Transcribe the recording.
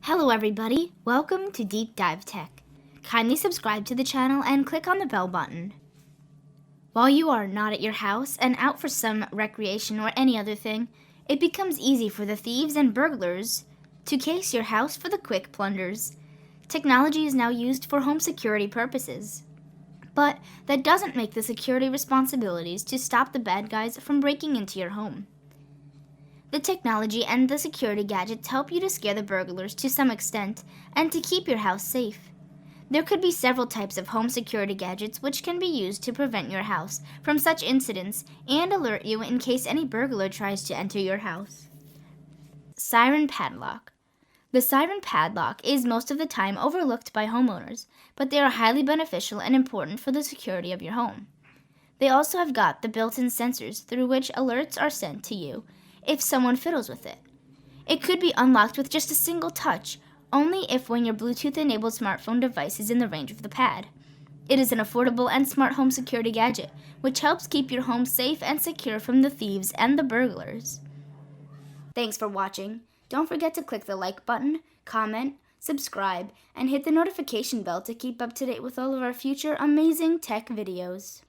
Hello everybody, welcome to Deep Dive Tech. Kindly subscribe to the channel and click on the bell button. While you are not at your house and out for some recreation or any other thing, it becomes easy for the thieves and burglars to case your house for the quick plunders. Technology is now used for home security purposes. But that doesn't make the security responsibilities to stop the bad guys from breaking into your home. The technology and the security gadgets help you to scare the burglars to some extent and to keep your house safe. There could be several types of home security gadgets which can be used to prevent your house from such incidents and alert you in case any burglar tries to enter your house. Siren Padlock. The Siren Padlock is most of the time overlooked by homeowners, but they are highly beneficial and important for the security of your home. They also have got the built-in sensors through which alerts are sent to you if someone fiddles with it. It could be unlocked with just a single touch, only if when your Bluetooth-enabled smartphone device is in the range of the pad. It is an affordable and smart home security gadget, which helps keep your home safe and secure from the thieves and the burglars. Thanks for watching. Don't forget to click the like button, comment, subscribe, and hit the notification bell to keep up to date with all of our future amazing tech videos.